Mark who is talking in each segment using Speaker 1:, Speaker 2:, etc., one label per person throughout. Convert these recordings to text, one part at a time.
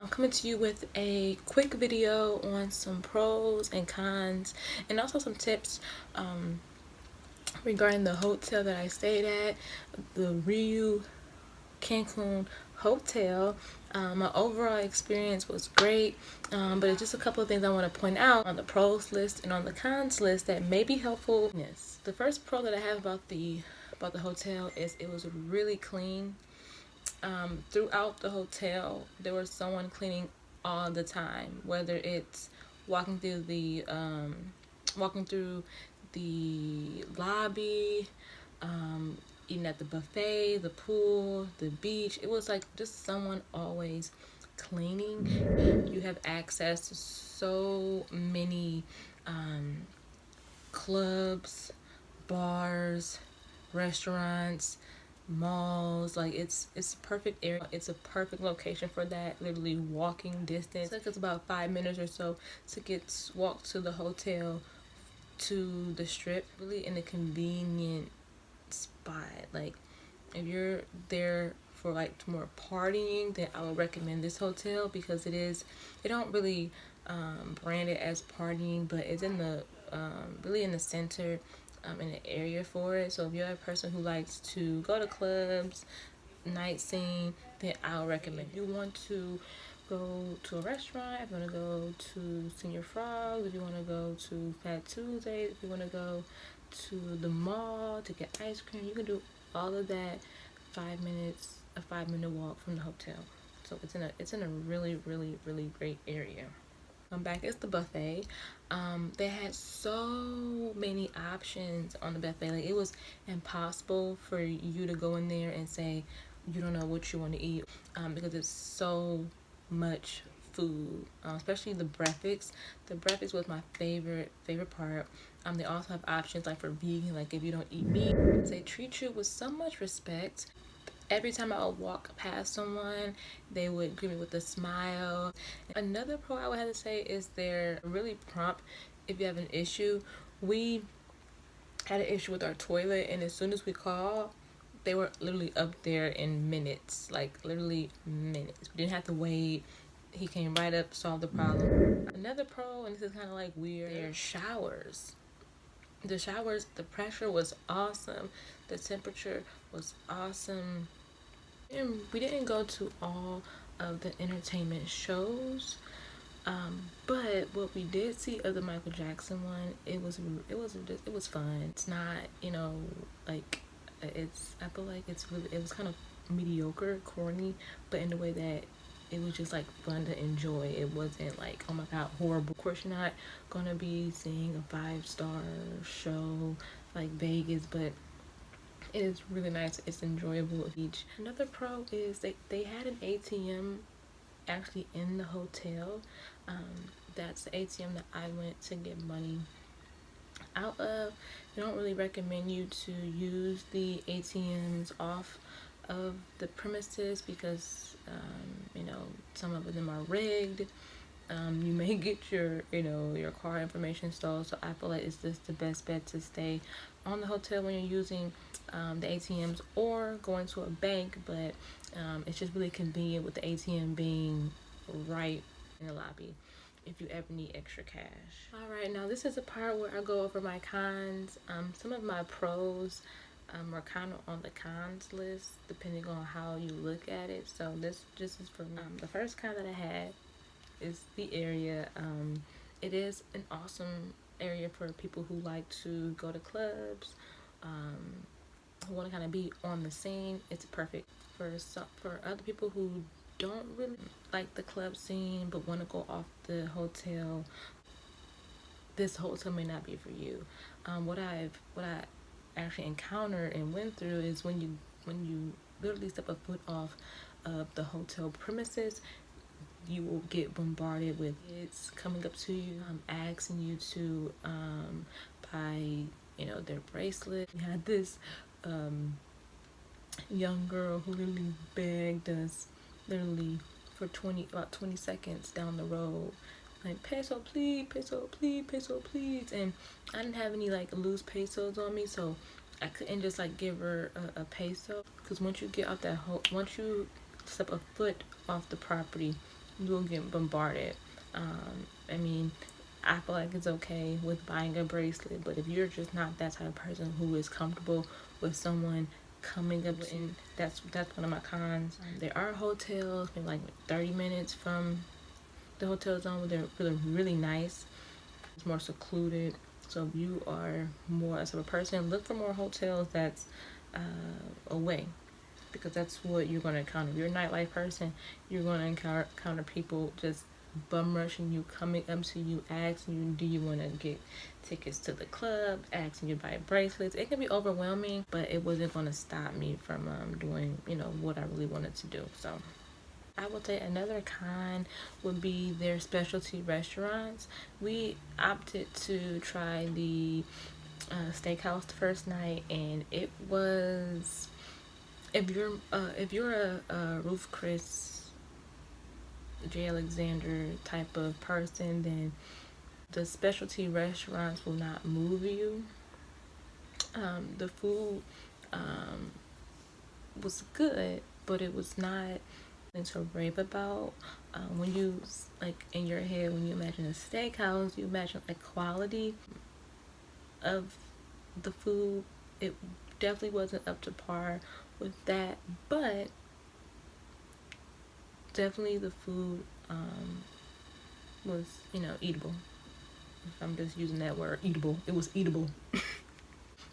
Speaker 1: I'm coming to you with a quick video on some pros and cons and also some tips regarding the hotel that I stayed at, the RIU Cancun Hotel. My overall experience was great, but it's just a couple of things I want to point out on the pros list and on the cons list that may be helpful. Yes, the first pro that I have about the hotel is it was really clean. Throughout the hotel, there was someone cleaning all the time, whether it's walking through the lobby, eating at the buffet, the pool, the beach. It was like just someone always cleaning. You have access to so many clubs, bars, restaurants, malls. Like it's a perfect area. It's a perfect location for that. Literally walking distance. It's about 5 minutes or so to walk to the hotel, to the strip. Really in a convenient spot. Like if you're there for like more partying, then I would recommend this hotel because they don't really brand it as partying, but it's in the really in the center, in the area for it. So if you're a person who likes to go to clubs, night scene, then I'll recommend. If you want to go to a restaurant, if you want to go to Senior Frogs, if you want to go to Fat Tuesday, if you want to go to the mall to get ice cream, you can do all of that. 5 minutes, a 5-minute walk from the hotel. So it's in a really great area. Back it's the buffet. They had so many options on the buffet. Like it was impossible for you to go in there and say you don't know what you want to eat, because it's so much food, especially the breakfast. The breakfast was my favorite part. They also have options like for vegan, like if you don't eat meat. They treat you with so much respect. Every time I would walk past someone, they would greet me with a smile. Another pro I would have to say is they're really prompt if you have an issue. We had an issue with our toilet, and as soon as we called, they were literally up there in minutes, like literally minutes. We didn't have to wait. He came right up, solved the problem. Another pro, and this is kind of like weird, their showers. The showers, the pressure was awesome. The temperature was awesome. And we didn't go to all of the entertainment shows, but what we did see of the Michael Jackson one, it was fun. It's not, like I feel like it was kind of mediocre, corny, but in the way that it was just like fun to enjoy. It wasn't like, oh my god, horrible. Of course you're not gonna be seeing a 5-star show like Vegas, but it is really nice. It's enjoyable. Another pro is they had an ATM actually in the hotel. That's the ATM that I went to get money out of. They don't really recommend you to use the ATMs off of the premises because some of them are rigged. You may get your car information stolen, so I feel like it's just the best bet to stay on the hotel when you're using the ATMs or going to a bank, but it's just really convenient with the ATM being right in the lobby if you ever need extra cash. Alright, now this is a part where I go over my cons. Some of my pros are kind of on the cons list depending on how you look at it, so this just is for the first con that I had is the area. It is an awesome area for people who like to go to clubs, who want to kind of be on the scene. It's perfect for other people who don't really like the club scene but want to go off the hotel. This hotel may not be for you. What I actually encountered and went through is when you literally step a foot off of the hotel premises, you will get bombarded with kids coming up to you, asking you to buy their bracelet. We had this young girl who literally begged us for about 20 seconds down the road, like, peso please, peso please, peso please. And I didn't have any like loose pesos on me, so I couldn't just like give her a peso, because once you get off once you step a foot off the property, you will get bombarded. I mean, I feel like it's okay with buying a bracelet, but if you're just not that type of person who is comfortable with someone coming up, and that's one of my cons. There are hotels maybe like 30 minutes from the hotel zone, they're really nice. It's more secluded. So if you are more as of a person, look for more hotels that's away, because that's what you're going to encounter. If you're a nightlife person, you're going to encounter people just bum rushing you, coming up to you, asking you, do you want to get tickets to the club, asking you to buy bracelets. It can be overwhelming, but it wasn't going to stop me from doing, what I really wanted to do. So I would say another con would be their specialty restaurants. We opted to try the steakhouse the first night, and it was, if you're a Ruth Chris, J. Alexander type of person, then the specialty restaurants will not move you. The food was good, but it was not to rave about. When you, like, in your head, when you imagine a steakhouse, you imagine a quality of the food. It definitely wasn't up to par with that, but definitely the food was, eatable. If I'm just using that word, eatable. It was eatable.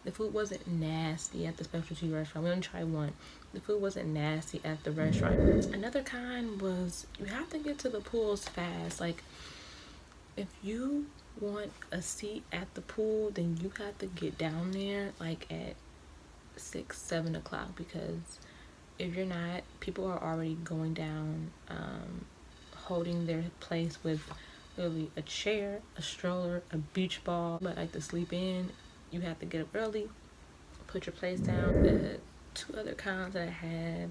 Speaker 1: The food wasn't nasty at the specialty restaurant. We only tried one. The food wasn't nasty at the restaurant. Another kind was, you have to get to the pools fast. Like, if you want a seat at the pool, then you have to get down there like at 6-7 o'clock, because if you're not, people are already going down, holding their place with literally a chair, a stroller, a beach ball. But like to sleep in, you have to get up early, put your place down. The two other cons that I had,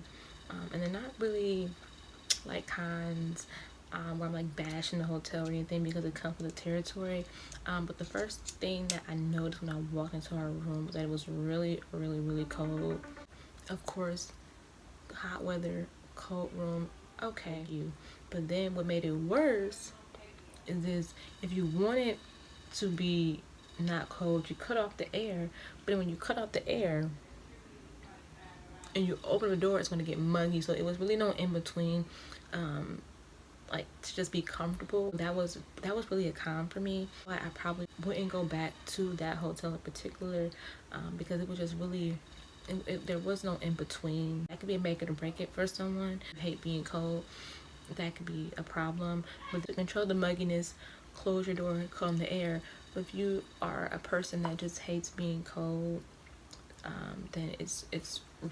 Speaker 1: and they're not really like cons where I'm like bashing the hotel or anything, because it comes with the territory. But the first thing that I noticed when I walked into our room was that it was really, really, really cold. Of course, hot weather, cold room, okay. But then what made it worse is this: if you want it to be not cold, you cut off the air. But when you cut off the air and you open the door, it's going to get muggy. So it was really no in between, like, to just be comfortable. That was really a con for me. I probably wouldn't go back to that hotel in particular, because it was just really, there was no in between. That could be a make it or break it for someone who hate being cold. That could be a problem. But to control the mugginess, close your door, calm the air. But if you are a person that just hates being cold, then it's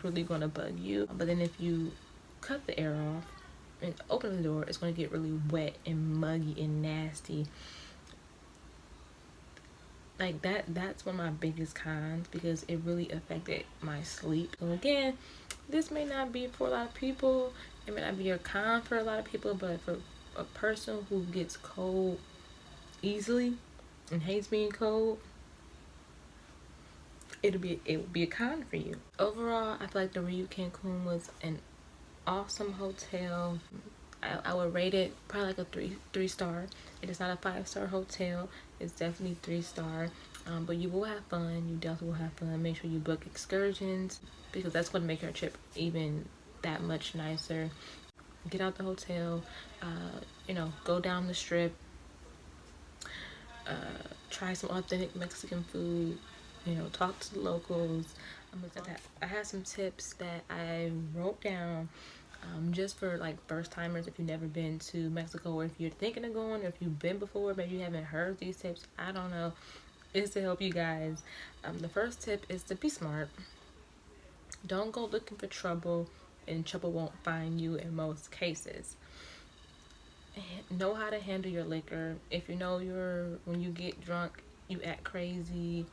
Speaker 1: really gonna bug you. But then if you cut the air off and open the door, it's gonna get really wet and muggy and nasty. Like that's one of my biggest cons, because it really affected my sleep. So again, this may not be for a lot of people. It may not be a con for a lot of people, but for a person who gets cold easily and hates being cold, it would be a con for you. Overall, I feel like the RIU Cancun was an awesome hotel. I would rate it probably like a three star. It is not a 5-star hotel. It's definitely 3-star. But you will have fun. You definitely will have fun. Make sure you book excursions, because that's going to make your trip even that much nicer. Get out the hotel, go down the strip, try some authentic Mexican food, talk to the locals. I had some tips that I wrote down, just for like first timers. If you've never been to Mexico, or if you're thinking of going, or if you've been before, maybe you haven't heard these tips, I don't know, is to help you guys. The first tip is to be smart. Don't go looking for trouble, and trouble won't find you in most cases. Know how to handle your liquor. If you know when you get drunk, you act crazy,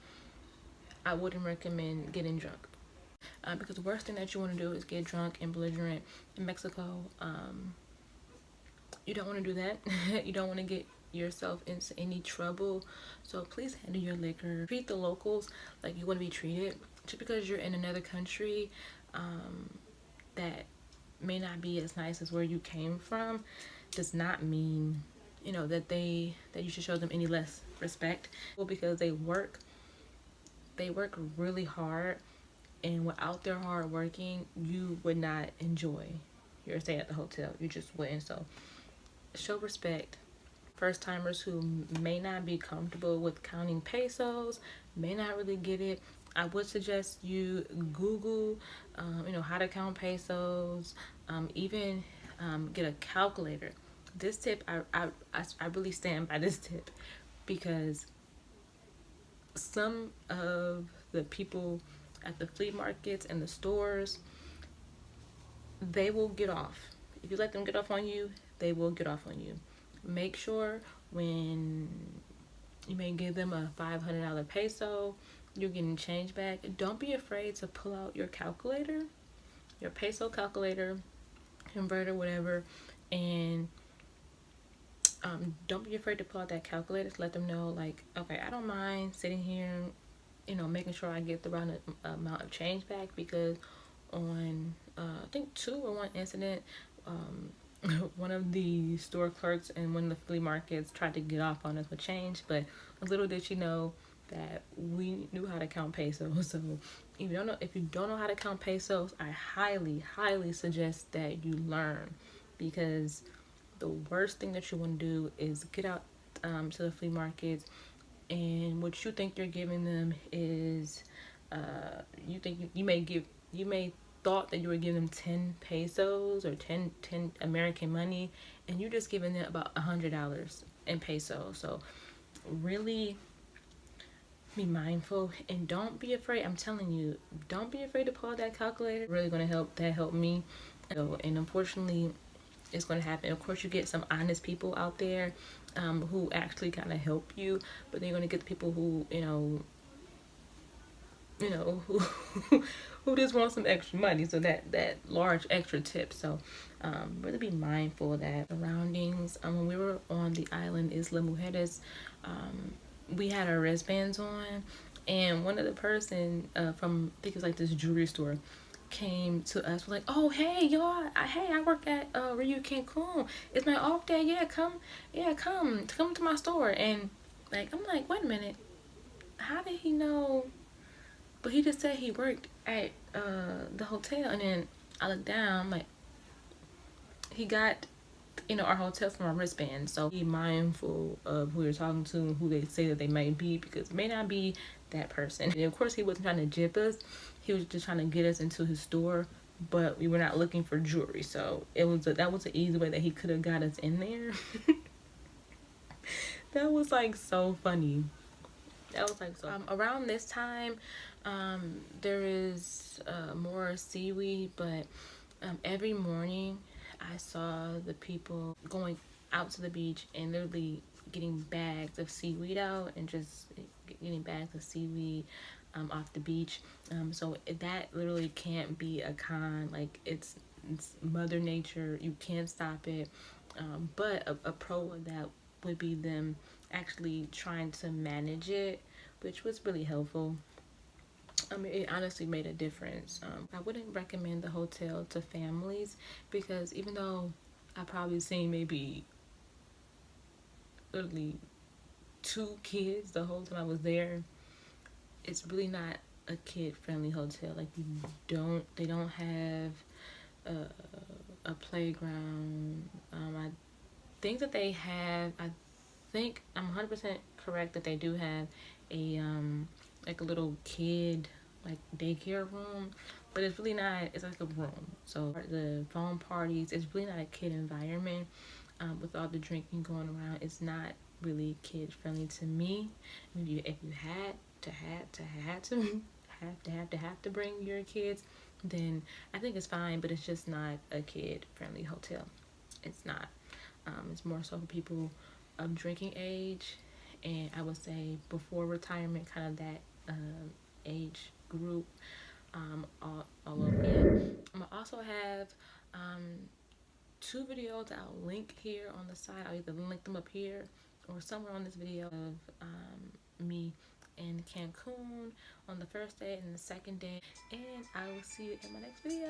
Speaker 1: I wouldn't recommend getting drunk. Because the worst thing that you want to do is get drunk and belligerent in Mexico. You don't want to do that. You don't want to get yourself into any trouble. So please handle your liquor. Treat the locals like you want to be treated. Just because you're in another country that may not be as nice as where you came from, does not mean, you know, that you should show them any less respect. Well, because they work really hard, and without their hard working, you would not enjoy your stay at the hotel. You just wouldn't. So show respect. First timers who may not be comfortable with counting pesos, may not really get it, I would suggest you Google, you know, how to count pesos, even get a calculator. This tip, I really stand by this tip, because some of the people at the flea markets and the stores, they will get off. If you let them get off on you, they will get off on you. Make sure when you may give them a $500 peso, you're getting change back, don't be afraid to pull out your calculator, your peso calculator, converter, whatever, and don't be afraid to pull out that calculator to let them know, like, okay, I don't mind sitting here, you know, making sure I get the right amount of change back, because on I think two or one incident, one of the store clerks in one of the flea markets tried to get off on us with change, but little did she know that we knew how to count pesos. So if you don't know how to count pesos, I highly suggest that you learn, because the worst thing that you want to do is get out to the flea markets, and what you think you're giving them is you may thought that you were giving them 10 pesos or 10 American money, and you're just giving them about $100 in pesos. So really be mindful, and don't be afraid. I'm telling you, don't be afraid to pull out that calculator. Really going to help. That helped me. So, and unfortunately, it's going to happen. Of course, you get some honest people out there who actually kind of help you, but then you're going to get the people who, who just want some extra money, so that large extra tip. So really be mindful of that. Surroundings. When we were on the island Isla Mujeres, we had our wristbands on, and one of the person from, I think it was like this jewelry store, came to us, like, oh hey y'all, I work at RIU Cancun, it's my off day, come to my store. And like, I'm like, wait a minute, how did he know? But he just said he worked at the hotel. And then I looked down, I'm like, he got, our hotel from our wristband. So be mindful of who you're talking to and who they say that they might be, because it may not be that person. And of course, he wasn't trying to jip us. He was just trying to get us into his store, but we were not looking for jewelry. So that was an easy way that he could have got us in there. That was like so funny. That was like so. Around this time, there is more seaweed, but every morning I saw the people going out to the beach and literally getting bags of seaweed out, and just getting bags of seaweed off the beach. So that literally can't be a con. Like, it's Mother Nature. You can't stop it. But a pro of that would be them actually trying to manage it, which was really helpful. It honestly made a difference. I wouldn't recommend the hotel to families, because even though I probably seen maybe literally 2 kids the whole time I was there, it's really not a kid-friendly hotel. Like, they don't have a playground. I think that they have, I think I'm 100% correct that they do have a like a little kid like daycare room, but it's really not. It's like a room. So the phone parties, it's really not a kid environment. With all the drinking going around, it's not really kid friendly to me. If you had to bring your kids, then I think it's fine, but it's just not a kid friendly hotel. It's not. It's more so for people of drinking age, and I would say before retirement, kind of that age group. All over again. I also have 2 videos that I'll link here on the side. I'll either link them up here or somewhere on this video of me in Cancun on the first day and the second day. And I will see you in my next video.